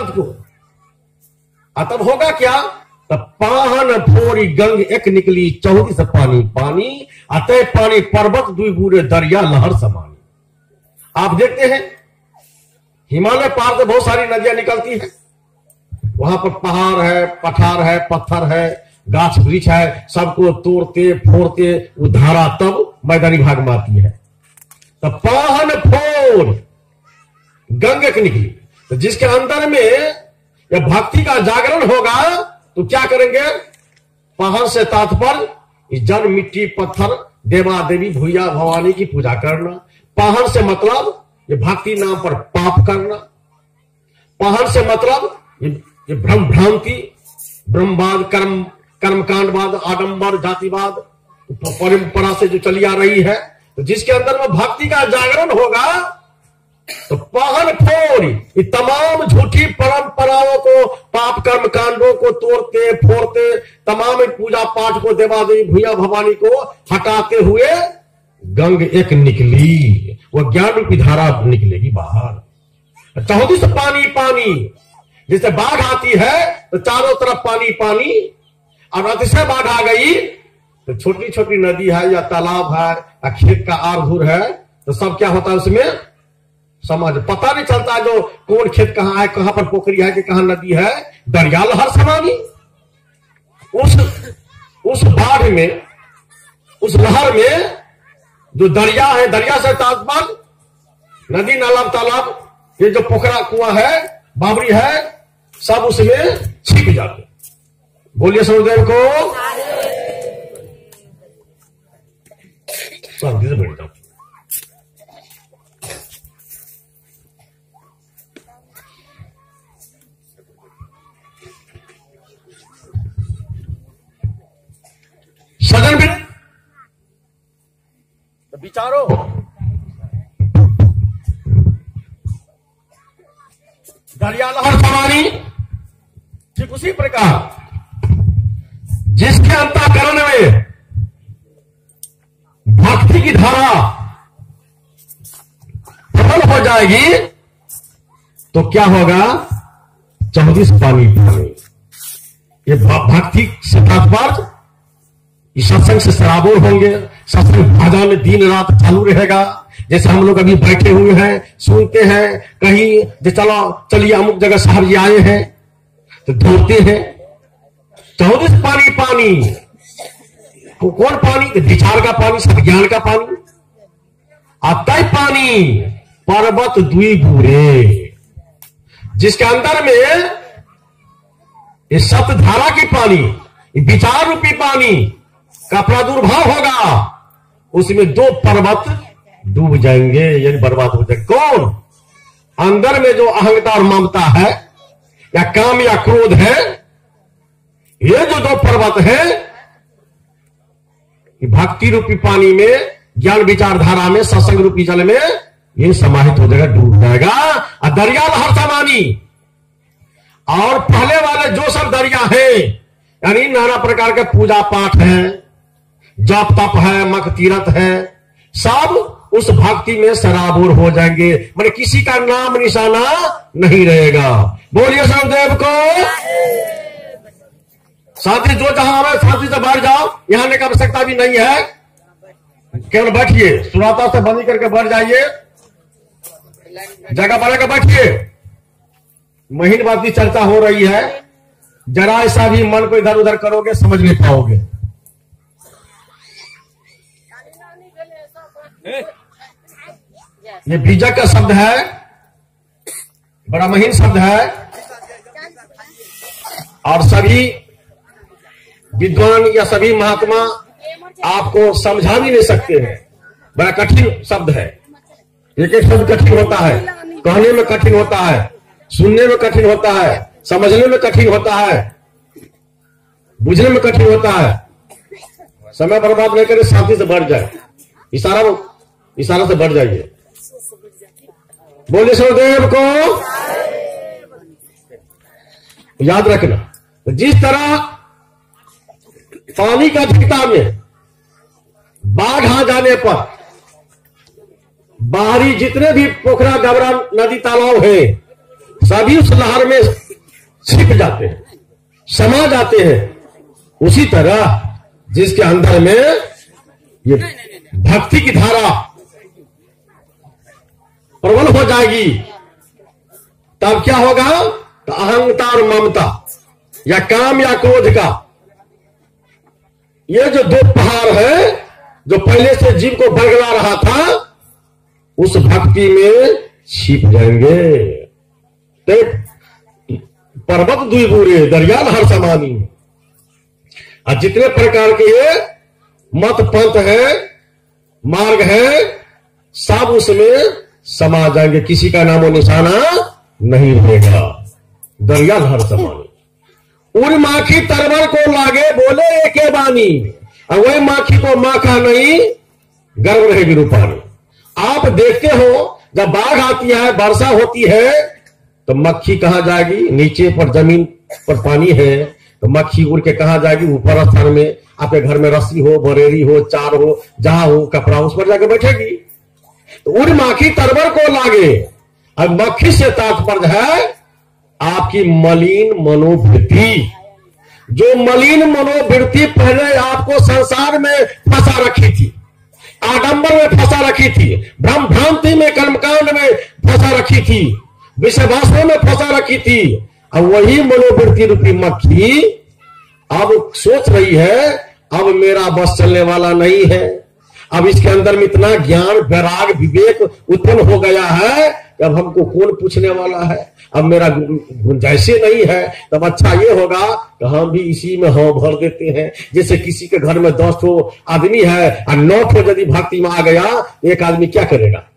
बात को। तब होगा क्या? तब पाहन फोरी गंग एक निकली 34 पानी पानी, अतः पानी पर्वत दुई बूढ़े दरिया लहर समानी। आप देखते हैं हिमालय पार से बहुत सारी नदियां निकलती हैं, वहां पर पहाड़ है, पठार है, पत्थर है, गाछ वृक्ष है, सबको तोड़ते फोड़ते वो धारा तब मैदानी भाग में आती है। तब पाहन फोर गंग एक निकली, तो जिसके अंदर में या भक्ति का जागरण होगा तो क्या करेंगे? पाहन से तात्पर्य जन मिट्टी पत्थर देवा देवी भूया भवानी की पूजा करना। पाहन से मतलब ये भक्ति नाम पर पाप करना। पाहन से मतलब ये भ्रम भ्रांति, ब्रह्मवाद, कर्मकांडवाद, आडंबर, जातिवाद परंपरा से जो चली आ रही है, तो जिसके अंदर में भक्ति का जागरण होगा तो पाहन फोड़ ये तमाम झूठी परंपराओं को, पाप कर्म कांडों को तोड़ते फोड़ते, तमाम पूजा पाठ को, देवा देवी भूया भवानी को हटाते हुए गंग एक निकली, वो ज्ञान रूपी धारा निकलेगी बाहर। 34 पानी पानी, जैसे बाढ़ आती है तो चारों तरफ पानी पानी, और अतिशय बाढ़ आ गई तो छोटी छोटी नदी है या तालाब है या खेत का आर धूर है, तो सब क्या होता है उसमें समझ पता नहीं चलता जो कौन खेत कहां है, कहां पर पोखरी है कि कहां नदी है। दरिया लहर समानी, उस बाढ़ में, उस लहर में जो दरिया है, दरिया से तात्पर्य नदी नाला तालाब, ये जो पोखरा कुआं है, बावरी है, सब उसमें छिप जाते। बोलिए सूर्यदेव को। सब बैठ जाओ। सदन में विचारो, दरिया लहर समानी, ठीक उसी प्रकार जिसके अंतःकरण में भक्ति की धारा प्रबल हो जाएगी तो क्या होगा? 34 पानी पानी। ये भक्ति से तात्पर्य इस सत्संग से सराबोर होंगे, सत्संग भजन दिन रात चालू रहेगा। जैसे हम लोग अभी बैठे हुए हैं, सुनते हैं, कहीं जो चलो चलिए अमुक जगह साहब जी आए हैं तो दौड़ते हैं। 34 पानी पानी, कौन पानी? विचार का पानी, ज्ञान का पानी। अतः पानी पर्वत दुई बूढ़े, जिसके अंदर में ये सप्त धारा की पानी, विचार रूपी पानी का प्रादुर्भाव होगा, उसमें 2 पर्वत डूब जाएंगे, यानी बर्बाद हो जाएंगे। कौन? अंदर में जो अहंकार ममता है या काम या क्रोध है, ये जो 2 पर्वत है भक्ति रूपी पानी में, ज्ञान विचार धारा में, सत्संग रूपी जल में ये समाहित हो जाएगा, डूब जाएगा। और दरिया लहर समानी, और पहले वाले जो सब दरिया है, यानी नाना प्रकार के पूजा पाठ है, जप तप है, मख तीरथ है, सब उस भक्ति में सराबोर हो जाएंगे, मतलब किसी का नाम निशाना नहीं रहेगा। बोलिए सौदेव को। साथी जो जहां आवे साथी से बैठ जाओ, यहां आने की आवश्यकता भी नहीं है, केवल बैठिए, सुनाता से बंदी करके बैठ जाइए, जगह बनाकर बैठिए। महीन बात की चर्चा हो रही है, जरा ऐसा भी मन को इधर उधर करोगे समझ नहीं पाओगे। ये बीजक का शब्द है, बड़ा महीन शब्द है, और सभी विद्वान या सभी महात्मा आपको समझा भी नहीं सकते हैं, बड़ा कठिन शब्द है। एक एक शब्द कठिन होता है, कहने में कठिन होता है, सुनने में कठिन होता है, समझने में कठिन होता है, बुझने में कठिन होता है। समय बर्बाद नहीं करे, शांति से बढ़ जाए, इशारा से बढ़ जाइए। बोले सौदेव को। याद रखना, जिस तरह पानी का अधिकता में बाढ़ आ जाने पर बाहरी जितने भी पोखरा डबरा नदी तालाब है सभी उस लहर में छिप जाते हैं, समा जाते हैं। उसी तरह जिसके अंदर में ये भक्ति की धारा प्रबल हो जाएगी, तब क्या होगा? तो अहंकार, ममता या काम या क्रोध का ये जो दो पहाड़ है जो पहले से जीव को बरगला रहा था, उस भक्ति में छिप जाएंगे। ते पर्वत द्विबूरे दरिया लहर समानी। और जितने प्रकार के ये मत पंथ है, मार्ग है, सब उसमें समा जाएंगे, किसी का नामो निशाना नहीं रहेगा। दरिया लहर समानी। उन माखी तरवर को लागे बोले एके बानी, और वही माखी को माखा नहीं गर्व रहेगी रूपानी। आप देखते हो जब बाढ़ आती है, वर्षा होती है, तो मक्खी कहां जाएगी? नीचे पर जमीन पर पानी है तो मक्खी उड़ के कहां जाएगी? ऊपर स्थान में। आपके घर में रस्सी हो, बरेरी हो, चार हो, जहां हो कपड़ा, उस पर जाके बैठेगी। तो उड़ माखी तरवर को लागे। अब मक्खी से तात्पर्य है आपकी मलिन मनोवृत्ति। जो मलिन मनोवृत्ति पहले आपको संसार में फंसा रखी थी, आडंबर में फंसा रखी थी, भ्रम भ्रांति में, कर्मकांड में फंसा रखी थी, विषयवासना में फंसा रखी थी। अब वही मनोवृत्ति रूपी मक्खी अब सोच रही है अब मेरा बस चलने वाला नहीं है। अब इसके अंदर में इतना ज्ञान, वैराग, विवेक उत्पन्न हो गया है कि अब हमको कौन पूछने वाला है। अब मेरा गुंजाइश नहीं है, तब अच्छा ये होगा कि हम भी इसी में हाँ भर देते हैं। जैसे किसी के घर में 10 आदमी है और 9 यदि भक्ति में आ गया, एक आदमी क्या करेगा?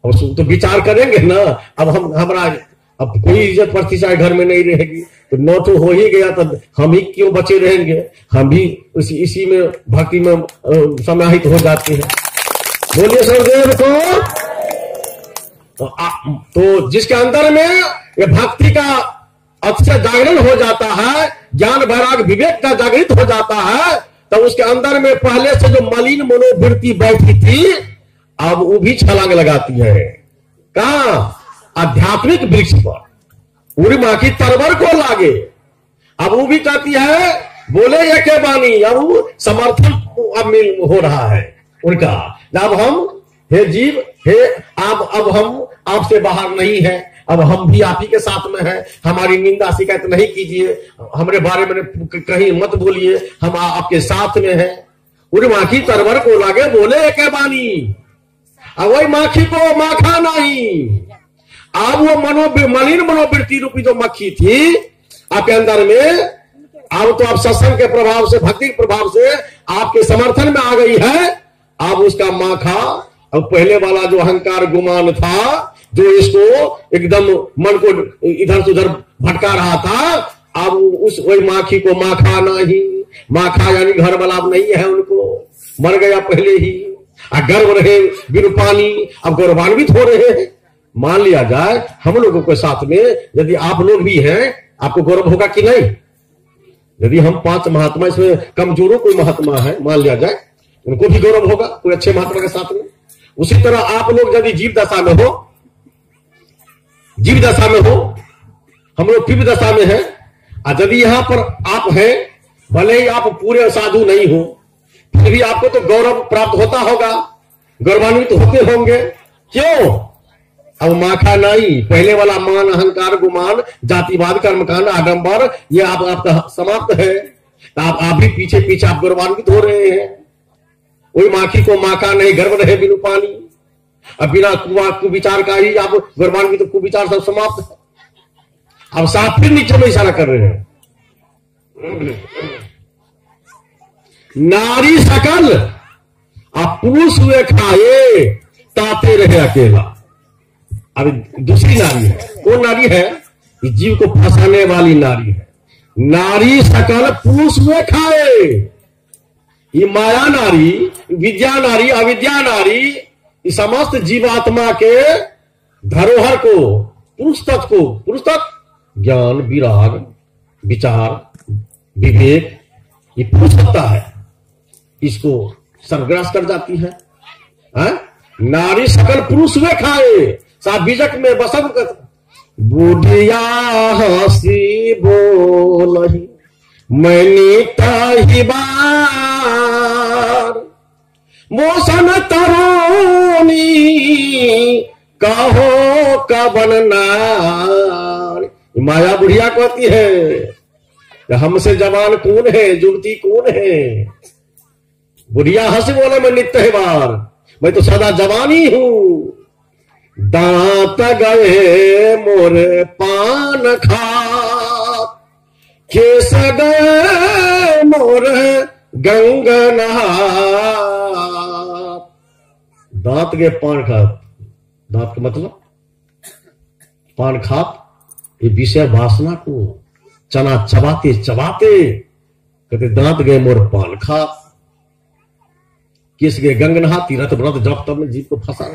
अब तो विचार करेंगे ना। अब हमारा अब कोई इज्जत प्रतिष्ठा घर में नहीं रहेगी, तो 9 हो ही गया, तब हम ही क्यों बचे रहेंगे? हम भी इसी में भक्ति में समाहित हो जाते हैं। बोलिए सरदेव को। तो जिसके अंदर में ये भक्ति का अतिशय जागरण हो जाता है, ज्ञान, वैराग, विवेक का जागृत हो जाता है, तो उसके अंदर में पहले से जो मलिन मनोवृत्ति बैठी थी, अब वो भी छलांग लगाती है। कहां? आध्यात्मिक वृक्ष पर। उड़ी माखी तरवर को लागे। अब वो भी कहती है बोले ये के बानी। अब समर्थन अब मिल हो रहा है उनका। जब हम हे जीव, हे आप, अब हम आपसे बाहर नहीं है, अब हम भी आप ही के साथ में हैं। हमारी निंदा शिकायत नहीं कीजिए, हमारे बारे में कहीं मत बोलिए, हम आपके साथ में हैं। उड़ी माखी तरवर को लागे बोले के बानी। अब वही माखी को माखा नहीं। अब वो मलिन मनोवृत्ति रूपी जो मक्खी थी आपके अंदर में, अब तो आप सत्संग के प्रभाव से, भक्ति के प्रभाव से आपके समर्थन में आ गई है। अब उसका माखा, अब पहले वाला जो अहंकार गुमान था, जो इसको एकदम मन को इधर से उधर भटका रहा था, अब उस वही माखी को माखा नहीं। माखा यानी घर वाला अब नहीं है, उनको मर गया पहले ही। गर्व रहे विरूपानी, अब गौरवान्वित हो रहे हैं। मान लिया जाए हम लोगों के साथ में यदि आप लोग भी हैं, आपको गौरव होगा कि नहीं? यदि हम 5 महात्मा, इसमें कमजोरों कोई महात्मा है मान लिया जाए, उनको भी गौरव होगा कोई अच्छे महात्मा के साथ में। उसी तरह आप लोग यदि जीव दशा में हो, हम लोग पीव दशा में हैं, और यदि यहां पर आप हैं, भले ही आप पूरे साधु नहीं हो, फिर भी आपको तो गौरव प्राप्त होता होगा, गौरवान्वित होते होंगे। क्यों? अब माखा नहीं, पहले वाला मान, अहंकार, गुमान, जातिवाद, कर्मकांड, आडंबर, ये आपका समाप्त है। तो आप भी पीछे पीछे आप गौरवान्वित हो रहे हैं। वही माखी को माखा नहीं, गर्व रहे बिनु पानी। अब बिना कुविचार का ही आप गौरवान्वित, तो कुविचार सब समाप्त है। अब साथ फिर नीचे में इशारा कर रहे हैं। नारी सकल आप पुरुष हुए खाए, ताते रहे अकेला। अब दूसरी नारी है। कौन नारी है? जीव को फंसाने वाली नारी है। नारी सकल पुरुष हुए खाए। ये माया नारी, विद्या नारी, अविद्या नारी, इस समस्त जीवात्मा के धरोहर को, पुरुष तत्व ज्ञान, विराग, विचार, विवेक, ये पुरुष सत्ता है, इसको सर्वग्रास कर जाती है। नारी सकल पुरुष हुए खाए, सा बीजक में बसव बुढ़िया हंसी बोलही मैनी ताही बार मोसन तरोनी कहो कबन नार। माया बुढ़िया कहती है हमसे जवान कौन है, युवती कौन है। बुढ़िया हंस बोले मैं नित्य बार, मैं तो सदा जवानी हूं। दांत गए मोरे पान खा, केस गए मोरे गंग नहा। दांत गए पान खा, दांत का मतलब पान खा ये विषय वासना को चना चबाते चबाते कहते दांत गए मोर पान खा, किस गए गंग नहा। तीरथ व्रत जप तब में जीव को फंसा।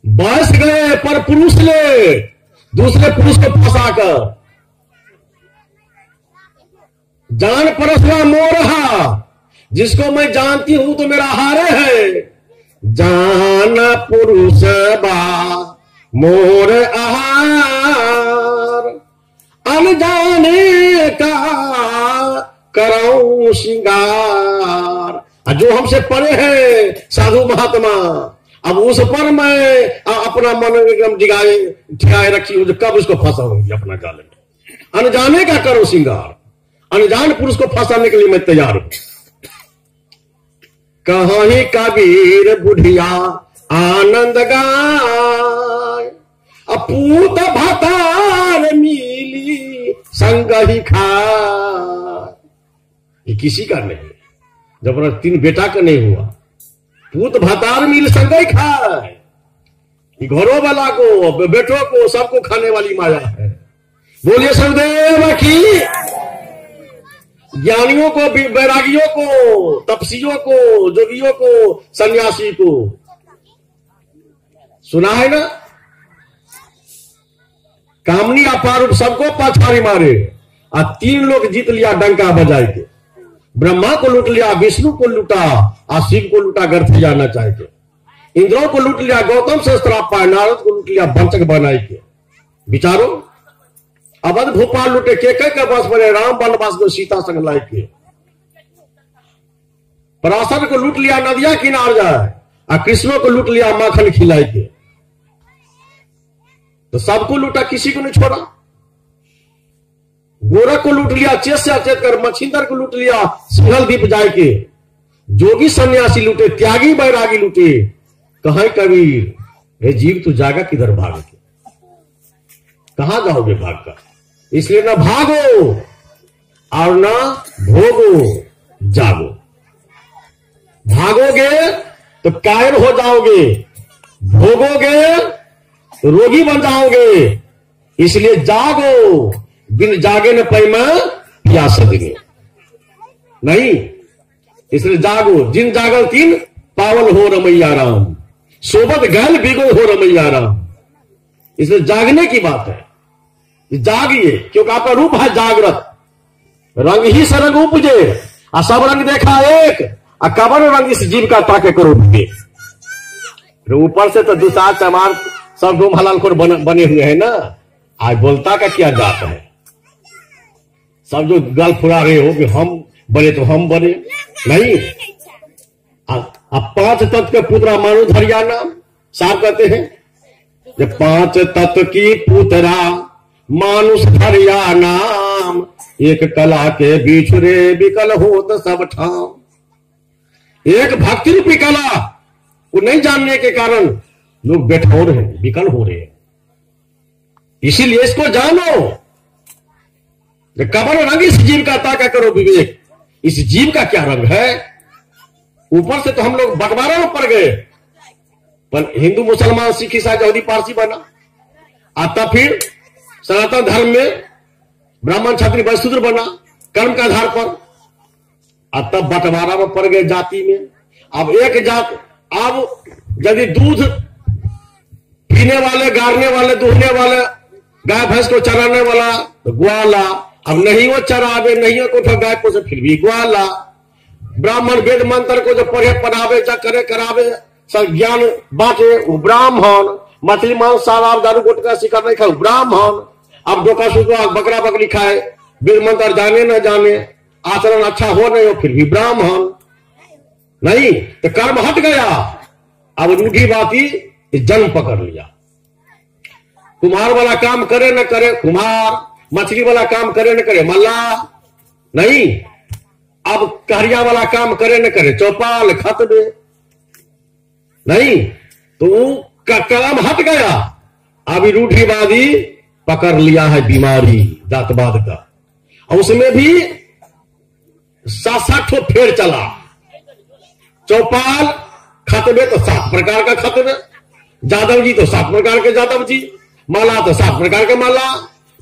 बस गए पर पुरुष ले दूसरे पुरुष को फंसाकर, जान परसवा मोरहा जिसको मैं जानती हूं तो मेरा हारे है। जान पुरुष बा मोर आहार, अनजाने का कराऊं श्रृंगार। जो हमसे परे है साधु महात्मा, अब उस पर मैं अपना मन एकदम ठिकाए रखी हूं, कब उसको फंसाऊंगी अपना जाल में। अनजाने का करो श्रृंगार, अनजान पुरुष को फंसाने के लिए मैं तैयार हूं। कहाँ ही कबीर बुढ़िया आनंद गाय, अपूत भतार मिली संग ही खाए। ये किसी का नहीं, जब 3 बेटा का नहीं हुआ। पूत भतार मिल संग ही खाए, घरों वाला को बेटों को सबको खाने वाली माया है। बोलिए सदैव की। ज्ञानियों को, वैरागियों को, तपस्वियों को, जोगियों को, सन्यासी को सुना है ना। कामनी अपारूप सबको पाछाड़ी मारे और 3 लोग जीत लिया डंका बजाए के। ब्रह्मा को लूट लिया, विष्णु को लूटा और शिव को लूटा गर्थ जाना चाहे के। इंद्रों को लूट लिया, गौतम से श्राप पाए, नारद को लूट लिया वंचक बनाए के। विचारो अवध भोपाल लूटे के बस बने, राम वनवास को सीता संग लाए के। पराशर को लूट लिया नदिया किनार जाए और कृष्णों को लूट लिया माखन खिलाए के। तो सबको लूटा, किसी को नहीं छोड़ा। गोरख को लूट लिया चेत से अचेत कर, मछिंदर को लूट लिया सिंहल द्वीप जाए के। जोगी सन्यासी लूटे, त्यागी बैरागी लूटे। कहे कबीर हे जीव तू जागा किधर भाग के, कहां जाओगे भाग कर। इसलिए ना भागो और ना भोगो, जागो। भागोगे तो कायर हो जाओगे, भोगोगे तो रोगी बन जाओगे। इसलिए जागो, बिन जागे न पैमा प्यास दिने नहीं। इसलिए जागो, जिन जागल तीन पावल हो रमैया राम, सोबत गैल बिगो हो रमैया राम। इसलिए जागने की बात है, जागिए, क्योंकि आपका रूप है जागृत। रंग ही सरंग उपजे और सब रंग देखा एक, और कबर रंग इस जीव का ताके करो। ऊपर से तो दूसरा चमार सब डोम हलाल खोर बने हुए हैं ना। आज बोलता का क्या जात है, सब जो गल फुरा रहे हो कि हम बने तो हम बने नहीं। अब 5 तत्व के पुत्रा मानो धरिया नाम साहब कहते हैं, जब 5 तत्व की पुत्रा मानुष धरिया नाम, एक कला के बीच रे विकल हो तो सब ठाम। एक भक्ति रूपी कला को नहीं जानने के कारण लोग बेठौर हैं, विकल हो रहे हैं। इसीलिए इसको जानो, कबर रंग इस जीव का ताका करो विवेक। इस जीव का क्या रंग है। ऊपर से तो हम लोग बंटवारा में पड़ गए, पर हिंदू मुसलमान सिख ईसाई यहूदी पारसी बना। आता फिर सनातन धर्म में ब्राह्मण क्षत्रिय वैश्य शूद्र बना कर्म के आधार पर। अब तब बंटवारा में पड़ गए जाति में। अब एक जात, अब यदि दूध पीने वाले, गारने वाले, दूहने वाले, गाय भैंस को चराने वाला तो ग्वाला, अब नहीं वो चरावे, नहीं को गाय को से फिर भी ग्वाला। ब्राह्मण वेद मंत्र को जो पढ़े पढ़ावे, जा करे करावे, सब ज्ञान बांटे वो ब्राह्मण। मछली मांस शराब दारू गुटखा शिकार नहीं खाओ, ब्राह्मण। अब डोका सुखा बकरा बकरी खाए, वेद मंत्र जाने न जाने, आचरण अच्छा हो नहीं हो, फिर भी ब्राह्मण नहीं, तो कर्म हट गया। अब रूढ़ी बाती जन्म पकड़ लिया। कुम्हार वाला काम करे न करे कुम्हार, मछली वाला काम करे न करे मल्लाह नहीं, अब कहरिया वाला काम करे न करे चौपाल खतबे नहीं, तो का काम हट गया। अभी रूढ़ीवादी पकड़ लिया है बीमारी जातवाद का, और उसमें भी 7-7 ठो फेर चला। चौपाल खतबे तो 7 प्रकार का खतबे, जादव जी तो 7 प्रकार के जादव जी, माला तो 7 प्रकार के माला,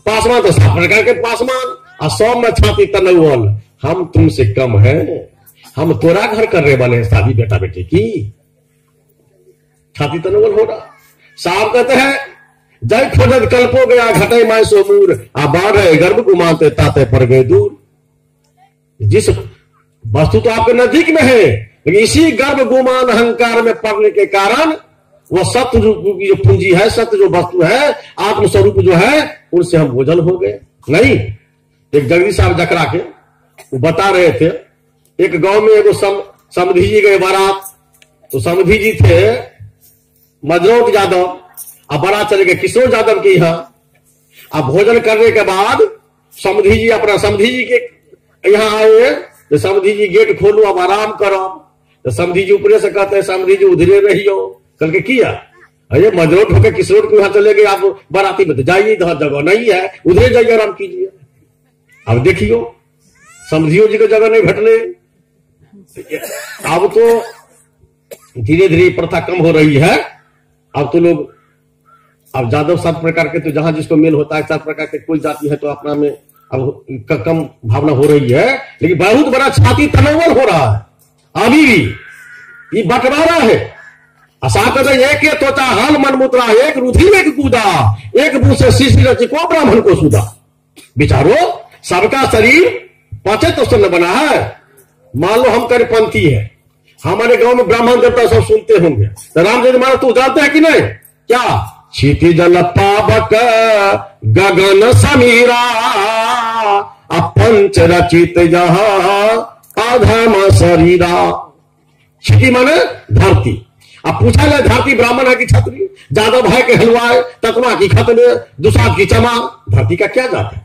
पासवान तो 7 प्रकार के पासवान, और 100 में छाती तनवल। हम तुमसे कम है, हम तोरा घर करने वाले हैं शादी बेटा बेटे की, छाती तनवल हो रहा। साहब कहते हैं जय खोजत कल्पो गया घटे माय सोमूर, आ बाढ़ गर्भ गुमाते ताते पर गए दूर। जिस वस्तु तो आपके नजदीक में है, लेकिन इसी गर्भ गुमान अहंकार में पड़ने के कारण वह सत्य की जो पूंजी है, सत्य जो वस्तु है, आत्मस्वरूप जो है, उनसे हम ओझल हो गए। नहीं, एक जगदीश साहब जकरा के वो बता रहे थे, एक गांव में एगो समधी जी गए बारात, तो समधी जी थे मजरोट यादव, अब बारात चले गए किशोर यादव के यहाँ। अब भोजन करने के बाद समधी जी अपना समधी जी के यहाँ आए, तो समधी जी गेट खोलो अब आराम करो, तो समधी जी ऊपरे से कहते हैं समधी जी उधरे रहियो। कल के किया अरे मजरोट होकर किशोर के यहाँ चले गए, आप बाराती में तो जाइए, इधर जगह नहीं है, उधरे जाइए आराम कीजिए। अब देखियो समधियों जी को जगह नहीं घटने। अब तो धीरे धीरे प्रथा कम हो रही है। अब तो लोग, अब जादव 7 प्रकार के, तो जहां जिसको मेल होता है 7 प्रकार के कोई जाति है तो अपना में अब कम भावना हो रही है, लेकिन बहुत बड़ा छाती तनवर हो रहा है। अभी भी ये बंटवारा है। एक त्वचा हल मन मुद्रा, एक रुधिर एक कूदा, एक मुंह से शीशी रची को ब्राह्मण को सुधा। विचारो सबका शरीर 5 तत्व से बना है। मान लो हम करीपंथी है, हमारे गांव में ब्राह्मण देवता सब सुनते होंगे, तो रामचंद्र महाराज तू जानते हैं कि नहीं? क्या क्षिति जल पावक गगन समीरा, पंच रचित जहां अधम शरीरा। क्षिति माने धरती। अब पूछा जाए धरती ब्राह्मण है कि क्षत्रिय, जादव है कि हलवाई, तत्वा की खतने, दुसाद की चमार। धरती का क्या जात है?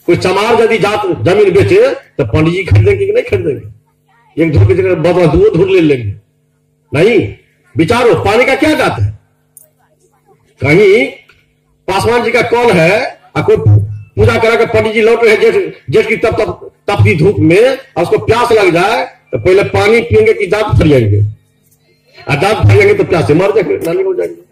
कोई चमार यदि जात जमीन बेचे तो पंडित जी खरीदेंगे कि नहीं खरीदेंगे? एक धूर की जगह बदला 2 धूर ले लेंगे। नहीं, विचारो पानी का क्या जात है? कहीं पासवान जी का कॉल है, कोई पूजा करा के पंडित जी लौट रहे जेठ की तपती धूप में, और उसको प्यास लग जाए तो पहले पानी पियेंगे कि दांत फरियाएंगे? दांत फरियाएंगे तो प्यास से मर जाएंगे, नाली हो जाएंगे।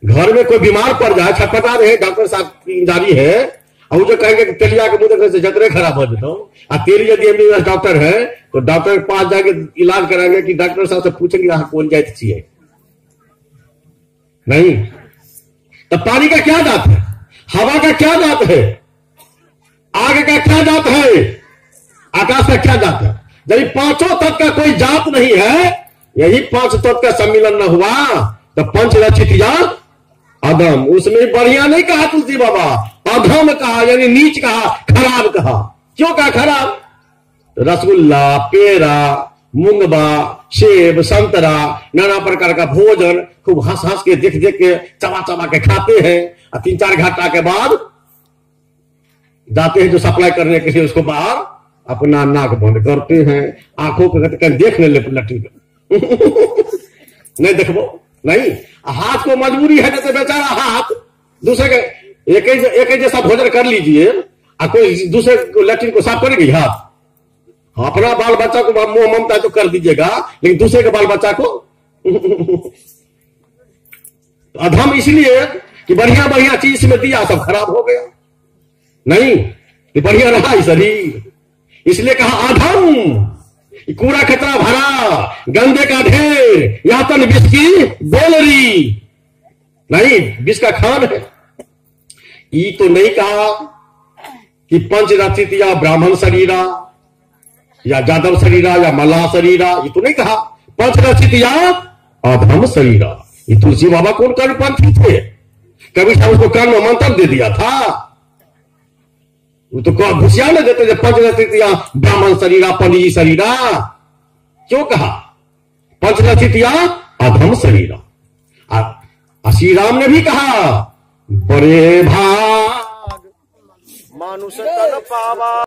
घर में कोई बीमार पड़ जाए, छटपटा रहे, डॉक्टर साहब की इंजारी है, और जो कहेंगे कि तेलिया के मुंह देखने से जतरे खराब हो जाता हूँ। और तेरी यदि एमबीबीएस डॉक्टर है तो डॉक्टर के पास जाके इलाज कराएंगे कि डॉक्टर साहब से पूछेंगे यहाँ कौन जाए चाहिए? नहीं। तो पानी का क्या जात है? हवा का क्या जात है? आग का क्या जात है? आकाश का क्या जात है? यदि 5 तत्व का कोई जात नहीं है, यही 5 तत्व का सम्मिलन न हुआ तो पंच रचित जात अधम। उसमें बढ़िया नहीं कहा तुलसी बाबा, अधम कहा, यानी नीच कहा, खराब कहा। क्यों कहा खराब? रसगुल्ला, पेड़ा, मूंगबा, सेब, संतरा, नाना प्रकार का भोजन खूब हंस हंस के देख देख के चबा चबा के खाते हैं, और 3-4 घंटा के बाद जाते हैं जो सप्लाई करने के लिए, उसको बाहर अपना नाक बंद करते हैं, आंखों के देख ले लटकी नहीं देखो नहीं। हाथ को मजबूरी है, जैसे बेचारा हाथ दूसरे के एक जैसा भोजन कर लीजिए, और कोई दूसरे लैट्रिन को साफ करेगी हाथ? अपना बाल बच्चा को मोह ममता तो कर दीजिएगा, लेकिन दूसरे के बाल बच्चा को अधम इसलिए कि बढ़िया बढ़िया चीज में दिया सब खराब हो गया। नहीं, ये बढ़िया रहा ही शरीर, इसलिए कहा अधम। कूड़ा कचरा भरा, गंदे का ढेर, यातन विष की गोलरी। नहीं, विष का खान है। ये तो नहीं कहा कि पंच रचित या ब्राह्मण शरीरा, या जादव शरीरा, या मल्लाह शरीरा, ये तो नहीं कहा। पंच रचित या अधम शरीरा, ये तुलसी बाबा कौन कर्मपंथी थे? कभी साहब उसको कान में मंत्र दे दिया था? वो तो घुसिया न देते पंचरसितिया ब्राह्मण शरीरा पंडित शरीरा। क्यों कहा पंचरसितिया अधम शरीरा? श्री राम ने भी कहा बड़े भाग मानुष तन पावा।